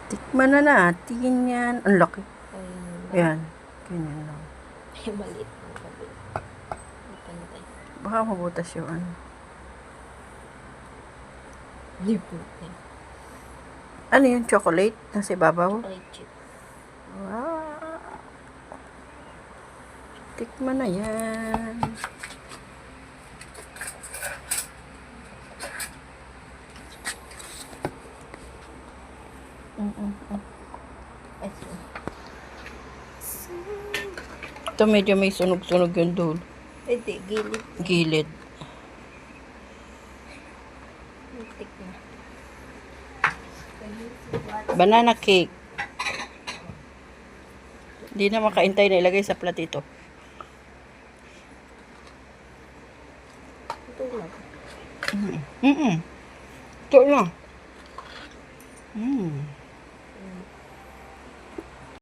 Tikman na natin yan. Ang laki. Ayun. Ayan. Ganyan lang. Ay, maliit ang kabila. Pantay. Baka mabutas yung ano. Liputin. Ano yung chocolate? Nasa ibabaw? Chocolate chip. Wow. Tikman na yan. Ay, so. Ito medyo may sunog-sunog yung dulo. Pwede, gilid. Gilid. Tik na. Banana cake. Hindi na makaintay na ilagay sa platito. Ito lang. Ito na.